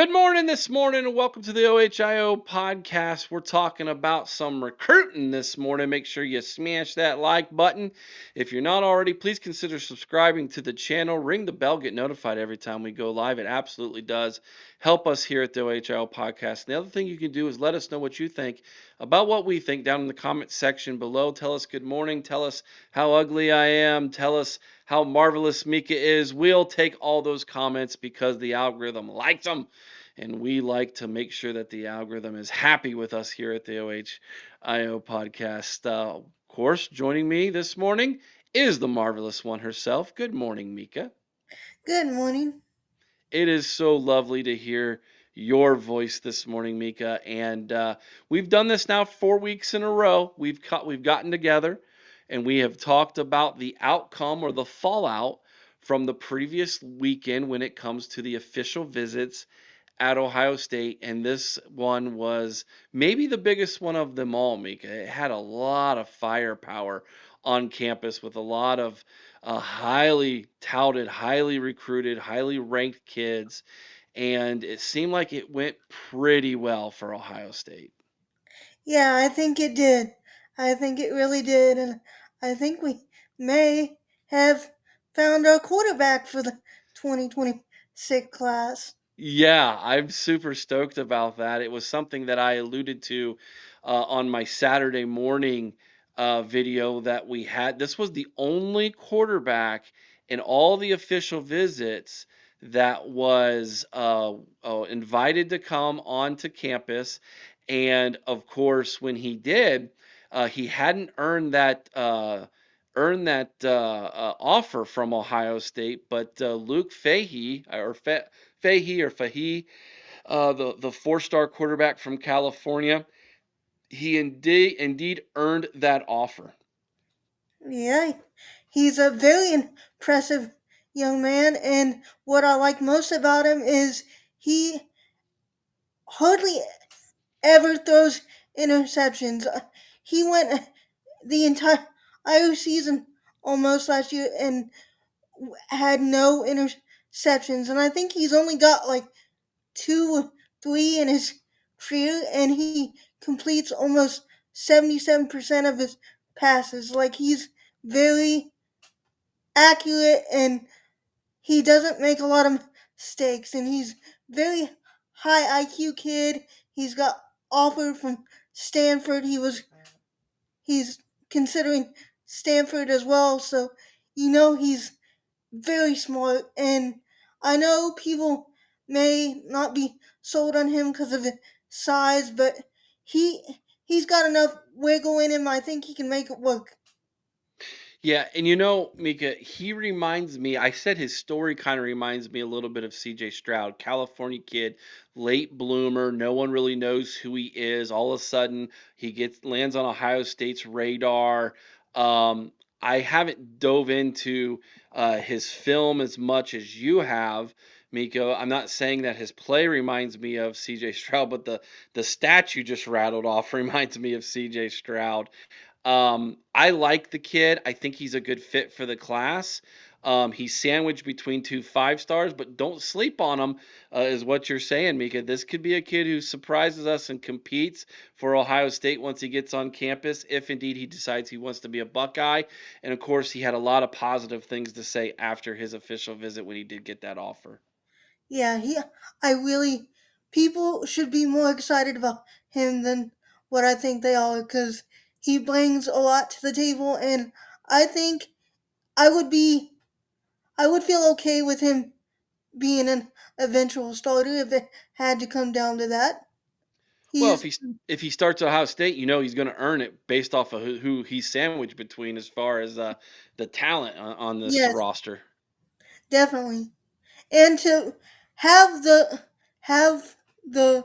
Good morning this morning, and welcome to the OHIO podcast. We're talking about some recruiting this morning. Make sure you smash that like button. If you're not already, please consider subscribing to the channel. Ring the bell, get notified every time we go live. It absolutely does help us here at the OHIO podcast. And the other thing you can do is let us know what you think about what we think down in the comment section below. Tell us good morning. Tell us how ugly I am. Tell us how marvelous Mecah is. We'll take all those comments because the algorithm likes them. And we like to make sure that the algorithm is happy with us here at the OHIO podcast. Of course, joining me this morning is the marvelous one herself. Good morning, Mecah. Good morning. It is so lovely to hear your voice this morning, Mecah. And we've done this now 4 weeks in a row. We've gotten together and we have talked about the outcome or the fallout from the previous weekend when it comes to the official visits at Ohio State, and this one was maybe the biggest one of them all, Mika. It had a lot of firepower on campus with a lot of highly touted, highly recruited, highly ranked kids, and it seemed like it went pretty well for Ohio State. Yeah, I think it did. I think it really did. And I think we may have found our quarterback for the 2026 class. Yeah, I'm super stoked about that. It was something that I alluded to on my Saturday morning video that we had. This was the only quarterback in all the official visits that was invited to come onto campus. And of course, when he did, he hadn't earned that offer from Ohio State, but Luke Fahey, the four-star quarterback from California, he indeed earned that offer. Yeah, he's a very impressive young man. And what I like most about him is he hardly ever throws interceptions. He went the entire season almost last year and had no interceptions, and I think he's only got like two, three in his career, and he completes almost 77% of his passes. Like he's very accurate, and he doesn't make a lot of mistakes, and he's very high IQ kid. He's got offer from Stanford. He's considering Stanford as well, so he's very smart, and I know people may not be sold on him because of his size, but he he's got enough wiggle in him. I think he can make it work. Yeah, and Mika, he reminds me, I said his story kind of reminds me a little bit of CJ Stroud, California kid, late bloomer, no one really knows who he is. All of a sudden, he gets lands on Ohio State's radar. I haven't dove into his film as much as you have, Miko. I'm not saying that his play reminds me of CJ Stroud, but the stat you just rattled off reminds me of CJ Stroud. I like the kid. I think he's a good fit for the class. He's sandwiched between two 5 stars, but don't sleep on him, is what you're saying, Mika. This could be a kid who surprises us and competes for Ohio State once he gets on campus, if indeed he decides he wants to be a Buckeye. And of course, he had a lot of positive things to say after his official visit when he did get that offer. Yeah, I really people should be more excited about him than what I think they are because he brings a lot to the table, and I think I would be I would feel okay with him being an eventual starter if it had to come down to that. Well, He's if he starts Ohio State, he's going to earn it based off of who he's sandwiched between as far as the talent on this yes, roster. definitely. And to have the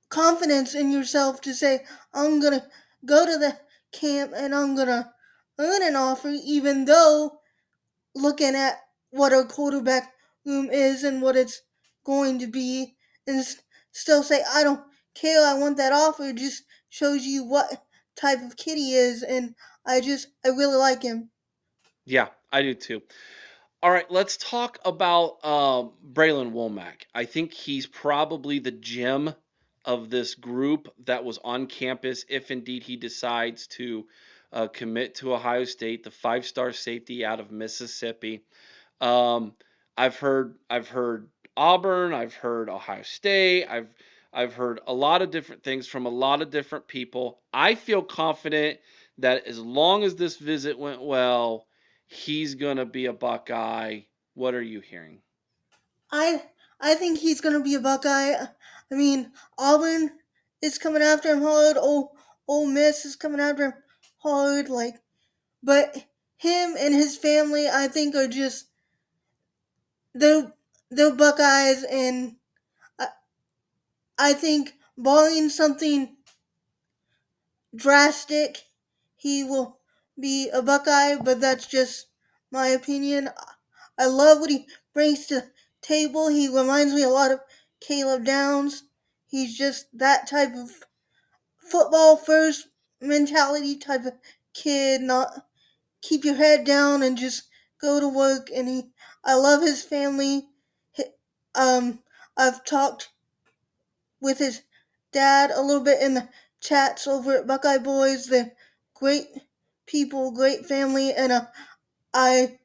confidence in yourself to say, I'm gonna go to the camp and I'm gonna earn an offer, even though looking at what our quarterback room is and what it's going to be, and still say, I don't care, I want that offer, just shows you what type of kid he is, and I really like him. Yeah, I do too. All right, let's talk about Braylon Womack. I think he's probably the gem of this group that was on campus, if indeed he decides to commit to Ohio State, the five-star safety out of Mississippi. Um, I've heard Auburn, I've heard Ohio State, I've heard a lot of different things from a lot of different people. I feel confident that as long as this visit went well, he's gonna be a Buckeye. What are you hearing? I I think he's gonna be a Buckeye. I mean, Auburn is coming after him hard. Ole Miss is coming after him hard. Like, but him and his family, I think, are just they're they're Buckeyes, and I, I think barring something drastic, he will be a Buckeye. But that's just my opinion. I love what he brings to the table. He reminds me a lot of Caleb Downs. He's just that type of football first mentality type of kid, not keep your head down and just go to work. And I love his family. Um, I've talked with his dad a little bit in the chats over at Buckeye Boys. They're great people, great family, and I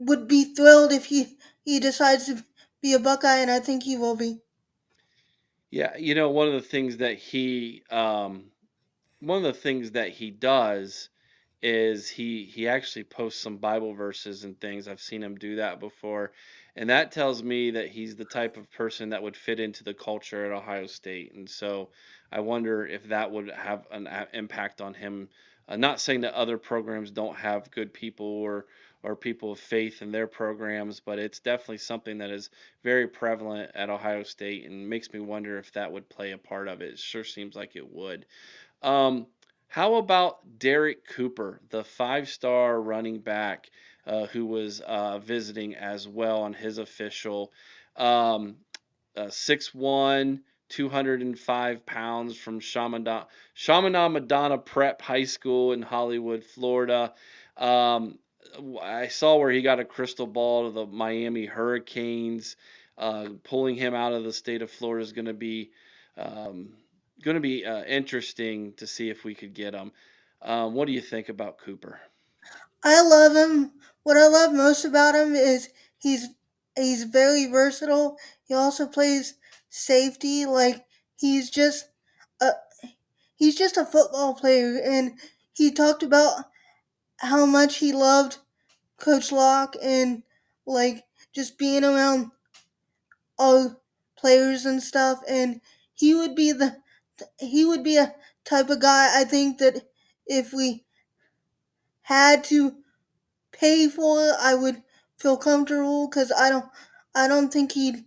would be thrilled if he decides to be a Buckeye, and I think he will be. Yeah, one of the things that he does is he actually posts some Bible verses and things. I've seen him do that before, and that tells me that he's the type of person that would fit into the culture at Ohio State. And so I wonder if that would have an impact on him. Not saying that other programs don't have good people or people of faith in their programs, but it's definitely something that is very prevalent at Ohio State and makes me wonder if that would play a part of it. It sure seems like it would. Um, how about Derek Cooper, the five-star running back who was visiting as well on his official? Um, 6'1", 205 pounds from Chaminade Madonna Prep High School in Hollywood, Florida. Um, I saw where he got a crystal ball to the Miami Hurricanes. Pulling him out of the state of Florida is um, going to be interesting to see if we could get him. What do you think about Cooper? I love him. What I love most about him is he's he's very versatile. He also plays safety. Like he's just a he's just a football player, and he talked about how much he loved Coach Locke and like just being around all players and stuff. And he would be the he would be a type of guy I think that if we had to pay for it, I would feel comfortable because I don't think he'd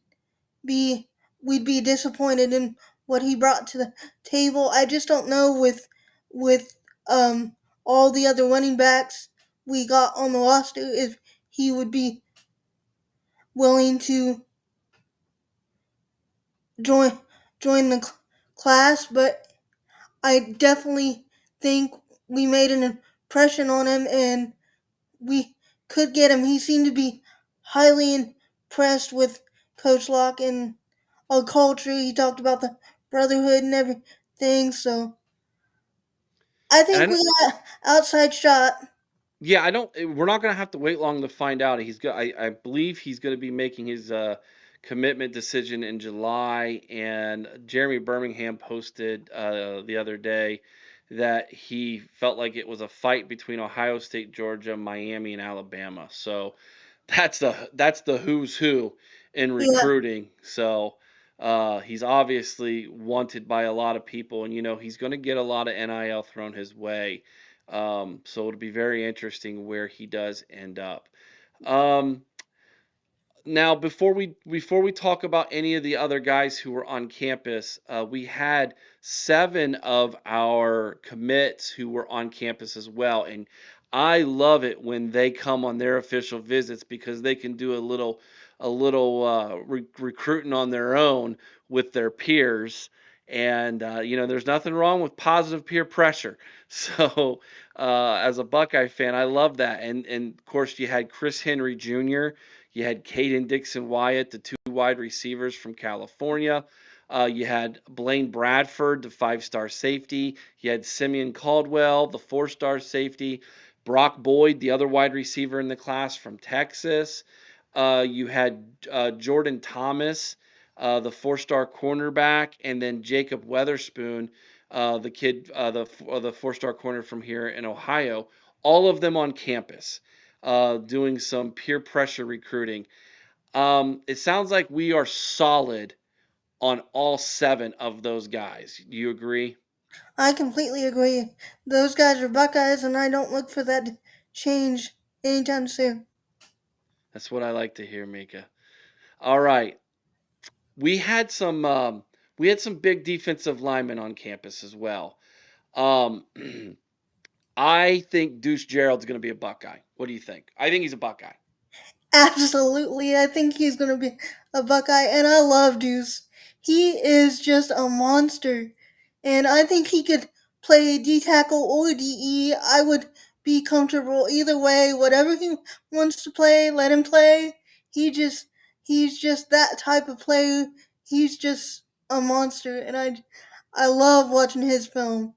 be we'd be disappointed in what he brought to the table. I just don't know with all the other running backs we got on the roster if he would be willing to join join the class, but I definitely think we made an impression on him and we could get him. He seemed to be highly impressed with Coach Locke and our culture. He talked about the brotherhood and everything. So I And think we got outside shot. yeah, I don't. We're not gonna have to wait long to find out. I believe he's gonna be making his commitment decision in July. And Jeremy Birmingham posted the other day that he felt like it was a fight between Ohio State, Georgia, Miami, and Alabama. So that's the who's who in Yeah, recruiting. So he's obviously wanted by a lot of people, and he's going to get a lot of NIL thrown his way. So it'll be very interesting where he does end up. Um, Now, before we talk about any of the other guys who were on campus, we had 7 of our commits who were on campus as well, and I love it when they come on their official visits because they can do a little recruiting on their own with their peers, And there's nothing wrong with positive peer pressure. So as a Buckeye fan, I love that. And of course, you had Chris Henry Jr., you had Caden Dixon Wyatt, the two wide receivers from California. You had Blaine Bradford, the 5-star safety. You had Simeon Caldwell, the 4-star safety. Brock Boyd, the other wide receiver in the class from Texas. You had Jordan Thomas, the 4-star cornerback, and then Jacob Weatherspoon, the kid, the 4-star corner from here in Ohio. All of them on campus, doing some peer pressure recruiting. It sounds like we are solid on all 7 of those guys. Do you agree? I completely agree. Those guys are Buckeyes, and I don't look for that to change anytime soon. That's what I like to hear, Mika. All right, we had some we had some big defensive linemen on campus as well. Um, I think Deuce Gerald's going to be a Buckeye. What do you think? I think he's a Buckeye. Absolutely, I think he's going to be a Buckeye, and I love Deuce. He is just a monster, and I think he could play D tackle or DE. I would be comfortable either way. Whatever he wants to play, let him play. He just he's just that type of player. He's just a monster, and I love watching his film.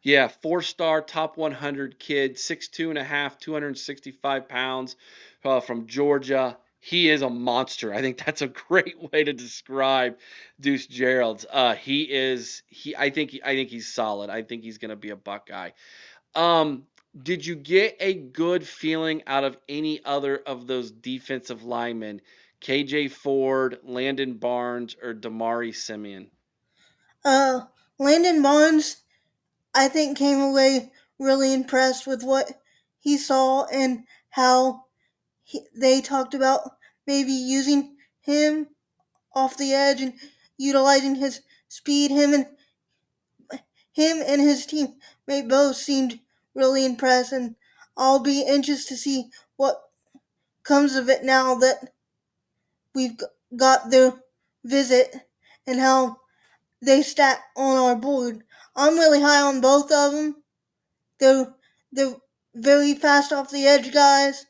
Yeah, 4-star, top 100 kid, 6'2" and a half, 265 pounds, from Georgia. He is a monster. I think that's a great way to describe Deuce Gerald's. He is he. I think he's solid. I think he's going to be a Buckeye. Um, did you get a good feeling out of any other of those defensive linemen? KJ Ford, Landon Barnes, or Damari Simeon? Uh, Landon Barnes, I think, came away really impressed with what he saw and how they talked about maybe using him off the edge and utilizing his speed. Him and his team may both seemed really impressed, and I'll be anxious to see what comes of it now that we've got their visit and how they stack on our board. I'm really high on both of them. They're they're very fast off the edge guys.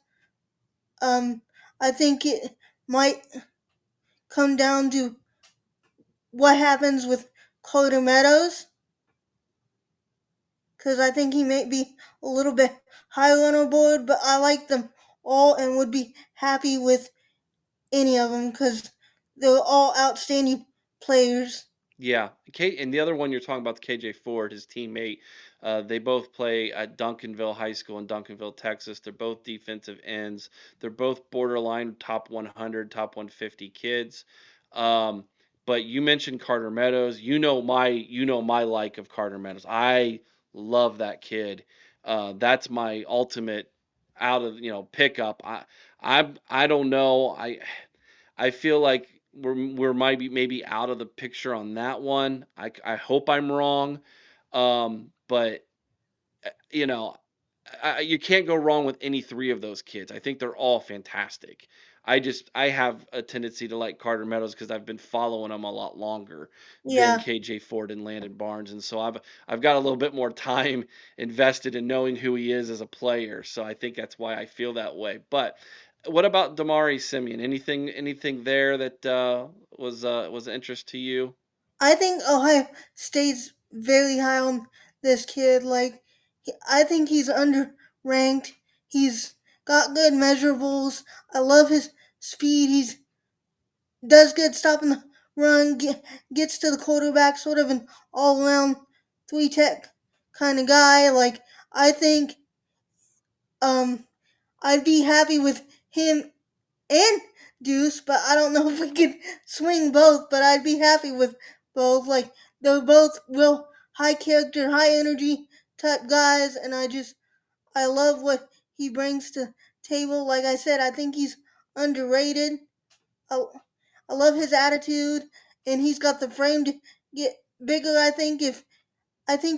Um, I think it might come down to what happens with Carter Meadows, because I think he may be a little bit higher on our board, but I like them all and would be happy with any of them because they're all outstanding players. Yeah, and the other one you're talking about, KJ Ford, his teammate, they both play at Duncanville High School in Duncanville, Texas. They're both defensive ends. They're both borderline top 100, top 150 kids. Um, but you mentioned Carter Meadows. You know my like of Carter Meadows. I love that kid. That's my ultimate out of pickup. I don't know. I feel like we're maybe out of the picture on that one. I hope I'm wrong, but you know, you can't go wrong with any 3 of those kids. I think they're all fantastic. I have a tendency to like Carter Meadows because I've been following him a lot longer than Yeah, KJ Ford and Landon Barnes, and so I've got a little bit more time invested in knowing who he is as a player. So I think that's why I feel that way. But what about Damari Simeon? Anything there that was of interest to you? I think Ohio State's very high on this kid. Like, I think he's underranked. He's got good measurables. I love his speed. He's does good stopping the run. Gets to the quarterback. Sort of an all around three tech kind of guy. Like, I think um I'd be happy with him and Deuce, but I don't know if we could swing both. But I'd be happy with both. Like, they're both real high character, high energy type guys, and I love what he brings to table. Like I said, I think he's underrated. I, I love his attitude, and he's got the frame to get bigger. I think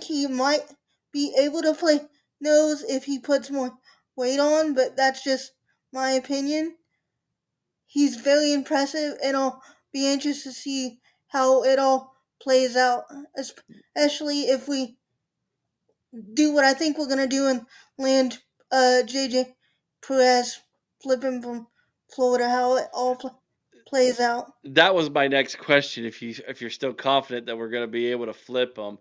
he might be able to play nose if he puts more weight on, but that's just my opinion. He's very impressive, and I'll be anxious to see how it all plays out, especially if we do what I think we're gonna do and land JJ Perez flipping from Florida. How it all plays out. That was my next question. If you're still confident that we're going to be able to flip him,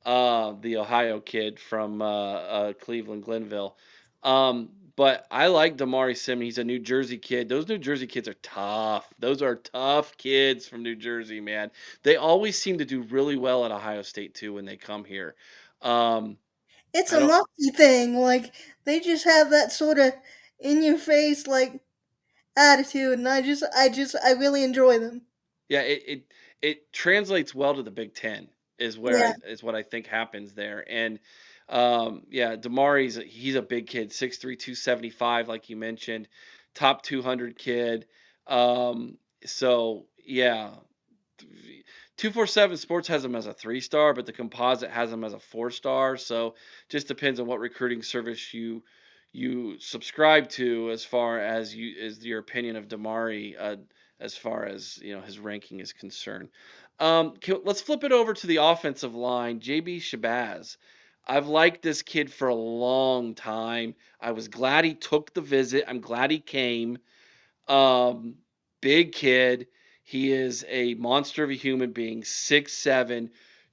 the Ohio kid from Cleveland, Glenville. But I like Damari Simmons. He's a New Jersey kid. Those New Jersey kids are tough. Those are tough kids from New Jersey, man. They always seem to do really well at Ohio State too when they come here. Um, It's I a don't. monkey thing. Like they just have that sort of in your face like attitude, and I really enjoy them. Yeah, it translates well to the Big Ten is where Yeah, I is what I think happens there. And yeah, he's a big kid, 6'3", 275, like you mentioned, top 200 kid. So yeah, 247 Sports has him as a 3-star, but the composite has him as a 4-star. So just depends on what recruiting service you subscribe to as far as your opinion of Damari as far as his ranking is concerned. Let's flip it over to the offensive line. JB Shabazz. I've liked this kid for a long time. I was glad he took the visit. I'm glad he came. Um, Big kid. He is a monster of a human being, 6'7",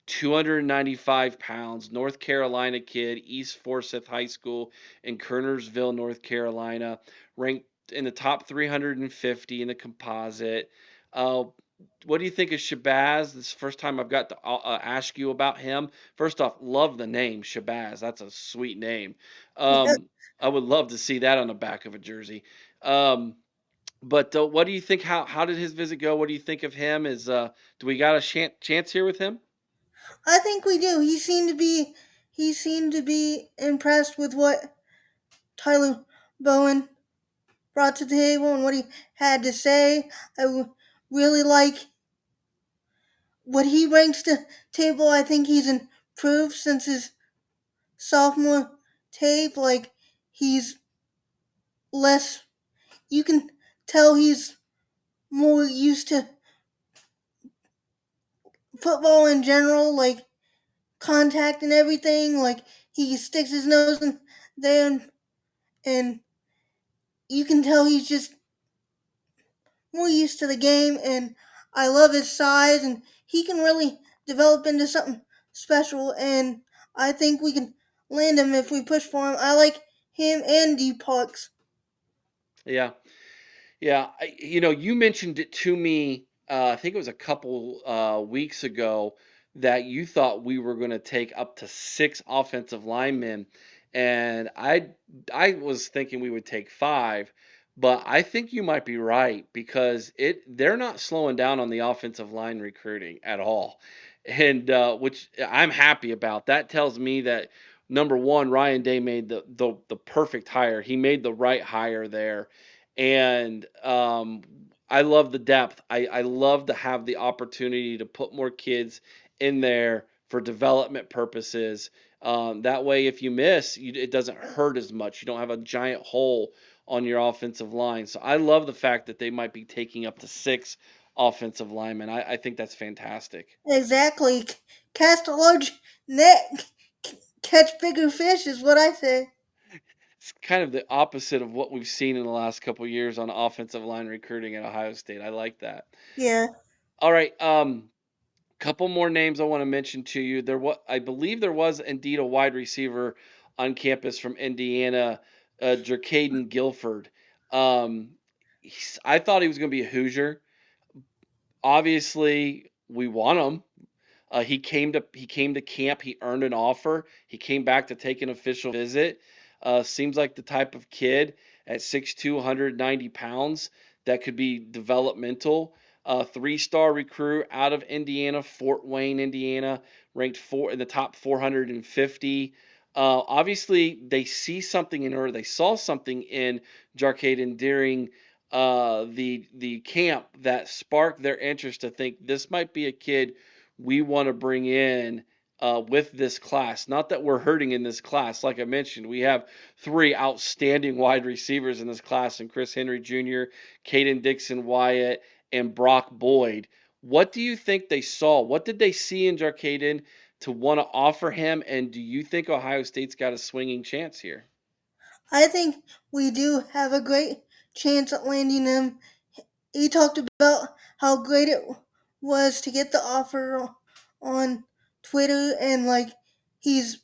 295 pounds, North Carolina kid, East Forsyth High School in Kernersville, North Carolina, ranked in the top 350 in the composite. Uh, what do you think of Shabazz? This is the first time I've got to ask you about him. First off, love the name Shabazz. That's a sweet name. yeah. I would love to see that on the back of a jersey. Um, but what do you think? How did his visit go? What do you think of him? Do we got a chance here with him? I think we do. He seemed to be impressed with what Tyler Bowen brought to the table and what he had to say. Really like what he brings to the table. I think he's improved since his sophomore tape. Like he's less. You can tell he's more used to football in general, like contact and everything. Like he sticks his nose in there, and you can tell he's just more used to the game. And I love his size, and he can really develop into something special. And I think we can land him if we push for him. I like him and D Parks. Yeah, yeah. You mentioned it to me. I think it was a couple weeks ago that you thought we were going to take up to 6 offensive linemen, and I was thinking we would take 5, but I think you might be right because they're not slowing down on the offensive line recruiting at all, and which I'm happy about. That tells me that number one, Ryan Day made the perfect hire. He made the right hire there, and I love the depth. I love to have the opportunity to put more kids in there for development purposes. That way, if you miss, it doesn't hurt as much. You don't have a giant hole on your offensive line. So I love the fact that they might be taking up to 6 offensive linemen. I think that's fantastic. Exactly. Cast a large net, catch bigger fish, is what I say. It's kind of the opposite of what we've seen in the last couple years on offensive line recruiting at Ohio State. I like that. Yeah. All right. Couple more names I want to mention to you. I believe there was indeed a wide receiver on campus from Indiana, Jercaden Guilford. Um, I thought he was going to be a Hoosier. Obviously, we want him. He came to camp. He earned an offer. He came back to take an official visit. Seems like the type of kid at 6'2", 190 pounds that could be developmental. 3-star recruit out of Indiana, Fort Wayne, Indiana, ranked in the top 450. Obviously, they see something in her. They saw something in Jarkaden during the camp that sparked their interest to think this might be a kid we want to bring in with this class. Not that we're hurting in this class. Like I mentioned, we have 3 outstanding wide receivers in this class, and Chris Henry Jr., Caden Dixon Wyatt, and Brock Boyd. What do you think they saw? What did they see in Jarkaden to want to offer him? And do you think Ohio State's got a swinging chance here? I think we do have a great chance at landing him. He talked about how great it was to get the offer on Twitter, and like he's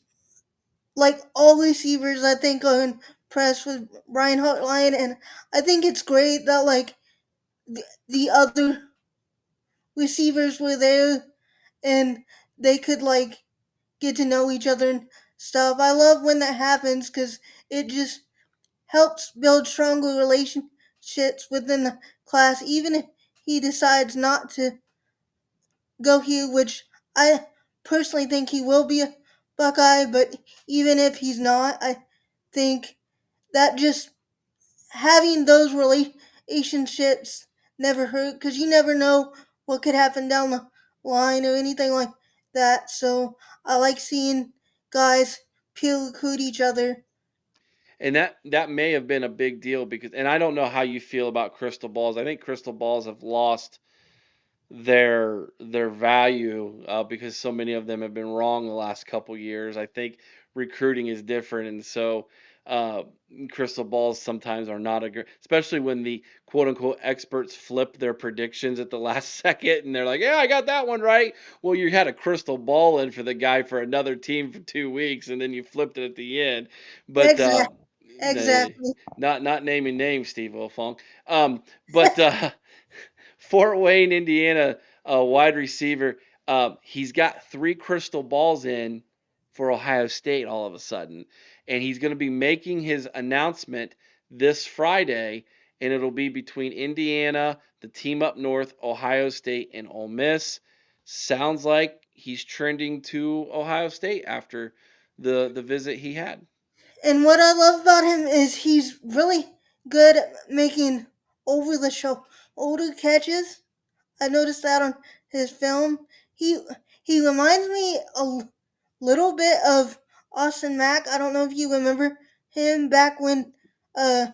like all receivers, I think, are impressed with Brian Hartline, and I think it's great that like the other receivers were there and they could like get to know each other and stuff. I love when that happens because it just helps build stronger relationships within the class, even if he decides not to go here, which I personally think he will be a Buckeye, but even if he's not, I think that just having those relationships never hurt because you never know what could happen down the line or anything like that. So I like seeing guys peer recruit each other. And that may have been a big deal because, and I don't know how you feel about crystal balls. I think crystal balls have lost their value because so many of them have been wrong the last couple years. I think recruiting is different, and so uh, crystal balls sometimes are not a good, especially when the quote unquote experts flip their predictions at the last second, and they're like, "Yeah, I got that one right." Well, you had a crystal ball in for the guy for another team for 2 weeks, and then you flipped it at the end. But Exactly. Exactly. not naming names, Steve Wilfong. But Fort Wayne, Indiana, wide receiver. He's got three crystal balls in for Ohio State all of a sudden, and he's going to be making his announcement this Friday, and it'll be between Indiana, the team up north, Ohio State, and Ole Miss. Sounds like he's trending to Ohio State after the visit he had. And what I love about him is he's really good at making over the shoulder catches. I noticed that on his film. He he reminds me a little bit of Austin Mack. I don't know if you remember him back when uh,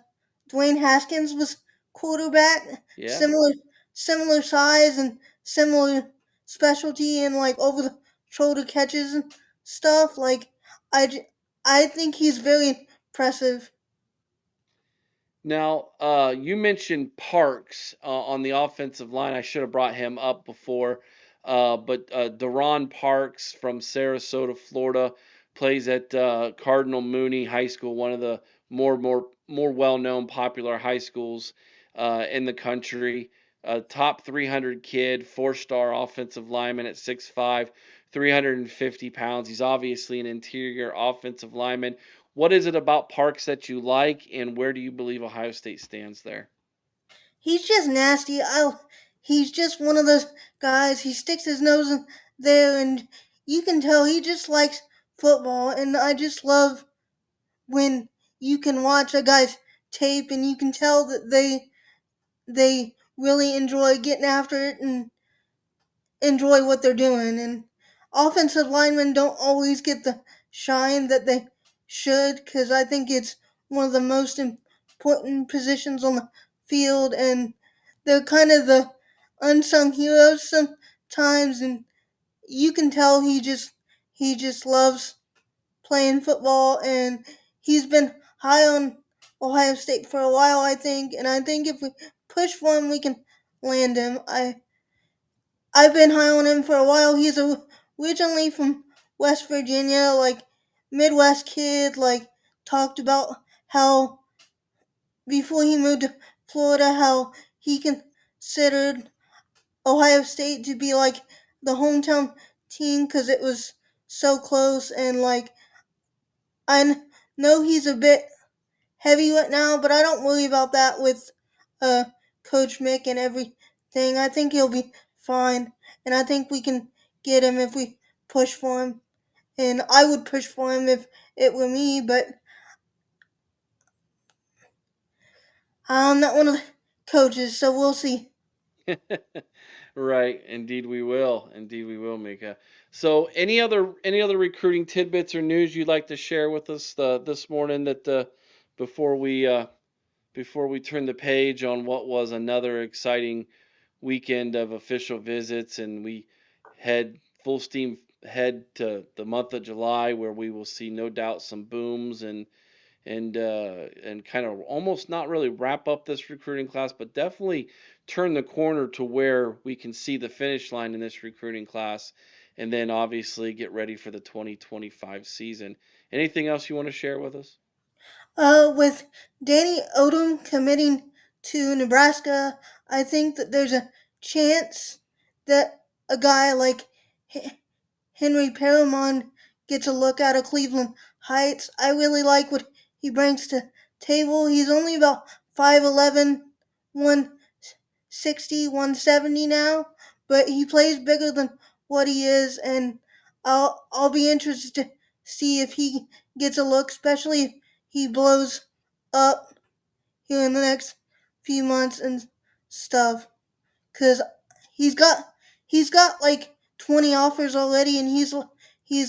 Dwayne Haskins was quarterback. Yeah. Similar size and similar specialty and like over the shoulder catches and stuff. Like I think he's very impressive. Now, you mentioned Parks on the offensive line. I should have brought him up before, but Deron Parks from Sarasota, Florida, plays at Cardinal Mooney High School, one of the more well-known, popular high schools in the country. Top 300 kid, four-star offensive lineman at 6'5", 350 pounds. He's obviously an interior offensive lineman. What is it about Parks that you like, and where do you believe Ohio State stands there? He's just nasty. He's just one of those guys. He sticks his nose in there, and you can tell he just likes football. And I just love when you can watch a guy's tape, and you can tell that they really enjoy getting after it and enjoy what they're doing. And offensive linemen don't always get the shine that they should, because I think it's one of the most important positions on the field, and they're kind of the unsung heroes sometimes. And you can tell he just loves playing football, and he's been high on Ohio State for a while, I think. And I think if we push for him, we can land him. I've been high on him for a while. He's originally from West Virginia, like Midwest kid. Like talked about how before he moved to Florida, how he considered Ohio State to be like the hometown team because it was so close. And like I know he's a bit heavy right now, but I don't worry about that with uh Coach Mick and everything. I think he'll be fine, and I think we can get him if we push for him. And I would push for him if it were me, but I'm not one of the coaches, so we'll see. Right, indeed we will. Indeed we will, Mika. So, any other recruiting tidbits or news you'd like to share with us this morning that before we before we turn the page on what was another exciting weekend of official visits, and we head full steam head to the month of July, where we will see no doubt some booms and kind of almost not really wrap up this recruiting class, but definitely turn the corner to where we can see the finish line in this recruiting class, and then obviously get ready for the 2025 season. Anything else you want to share with us? With Danny Odom committing to Nebraska, I think that there's a chance that a guy like Henry Paramon gets a look out of Cleveland Heights. I really like what he brings to table. He's only about 5'11", 160, 170 now, but he plays bigger than what he is, and I'll be interested to see if he gets a look, especially if he blows up here in the next few months and stuff. Cause he's got he's got like 20 offers already, and he's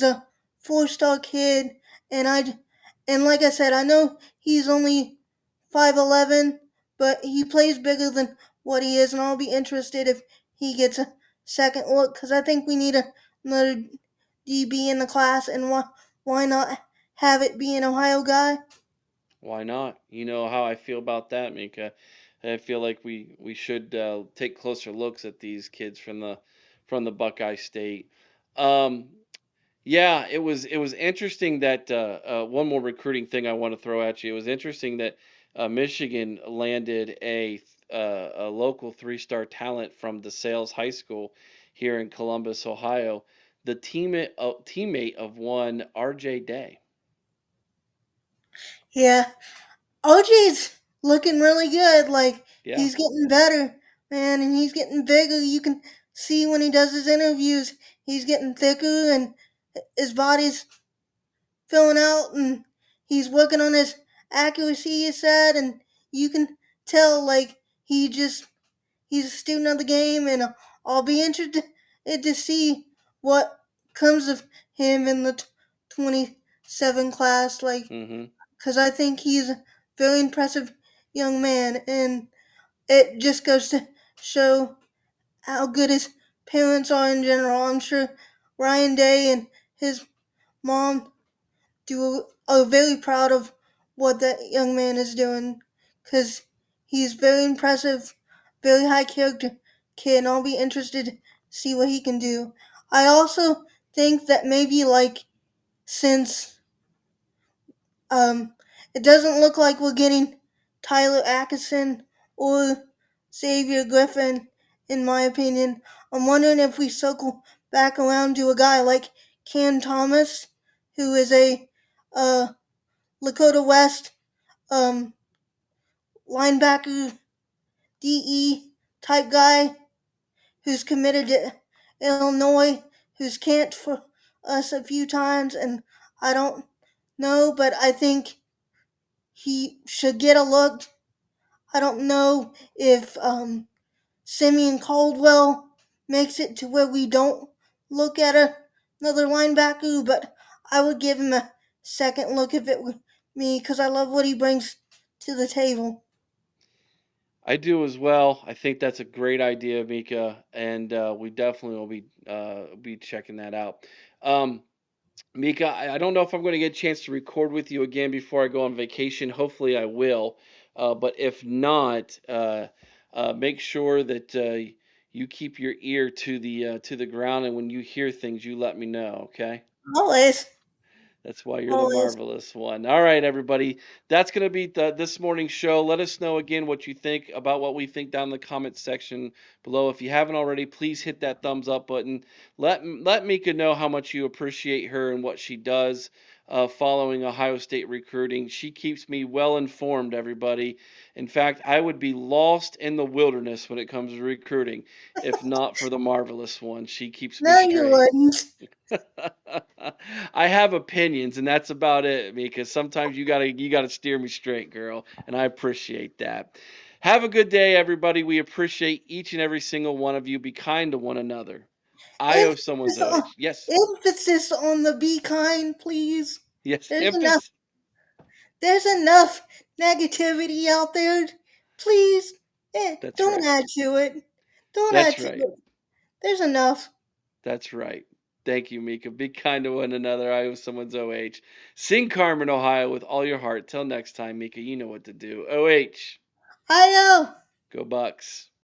a 4-star kid, and like I said, I know he's only 5'11", but he plays bigger than what he is, and I'll be interested if he gets a second look, because I think we need another DB in the class, and why not have it be an Ohio guy? Why not? You know how I feel about that, Mika. I feel like we should take closer looks at these kids from the Buckeye State. Um, Yeah, it was interesting that one more recruiting thing I want to throw at you. It was interesting that Michigan landed a local three-star talent from DeSales High School here in Columbus, Ohio. The teammate of one R.J. Day. Yeah, OJ's looking really good. Like, Yeah. he's getting better, man, and he's getting bigger. You can see when he does his interviews, he's getting thicker, and his body's filling out, and he's working on his accuracy, he said, and you can tell, like, he's a student of the game, and I'll be interested to see what comes of him in the 27 class, like, Hmm. because I think he's a very impressive young man, and it just goes to show how good his parents are in general. I'm sure Ryan Day and his mom are very proud of what that young man is doing, because he's very impressive, very high character kid, and I'll be interested to see what he can do. I also think that maybe, like, since Um, it doesn't look like we're getting Tyler Atkinson or Xavier Griffin, in my opinion. I'm wondering if we circle back around to a guy like Cam Thomas, who is a uh, Lakota West um, linebacker DE type guy who's committed to Illinois, who's camped for us a few times, and I don't know, but I think he should get a look. I don't know if Simeon Caldwell makes it to where we don't look at another linebacker, but I would give him a second look if it were me, because I love what he brings to the table. I do as well. I think that's a great idea, Mika, and we definitely will be checking that out. Um, Mika, I don't know if I'm going to get a chance to record with you again before I go on vacation. Hopefully, I will. But if not, make sure that you keep your ear to the ground, and when you hear things, you let me know. Okay? Always, That's why you're the always. marvelous one. All right, everybody. That's going to be this morning's show. Let us know again what you think about what we think down in the comments section below. If you haven't already, please hit that thumbs up button. Let Mika know how much you appreciate her and what she does following Ohio State recruiting. She keeps me well informed, everybody. In fact, I would be lost in the wilderness when it comes to recruiting if not for the marvelous one. She keeps me No, you straight. wouldn't. I have opinions, and that's about it. Because sometimes you gotta steer me straight, girl, and I appreciate that. Have a good day, everybody. We appreciate each and every single one of you. Be kind to one another. I owe someone's Emphasis on, age. Yes, emphasis on the be kind, please. yes, There's enough. emphasis. There's enough negativity out there. Please, That's don't right. add to it. Don't That's add right. to it. There's enough. That's right. Thank you, Mika. Be kind to one another. I was someone's OH. Sing Carmen, Ohio with all your heart. Till next time, Mika, you know what to do. OH. I know. Go Bucks.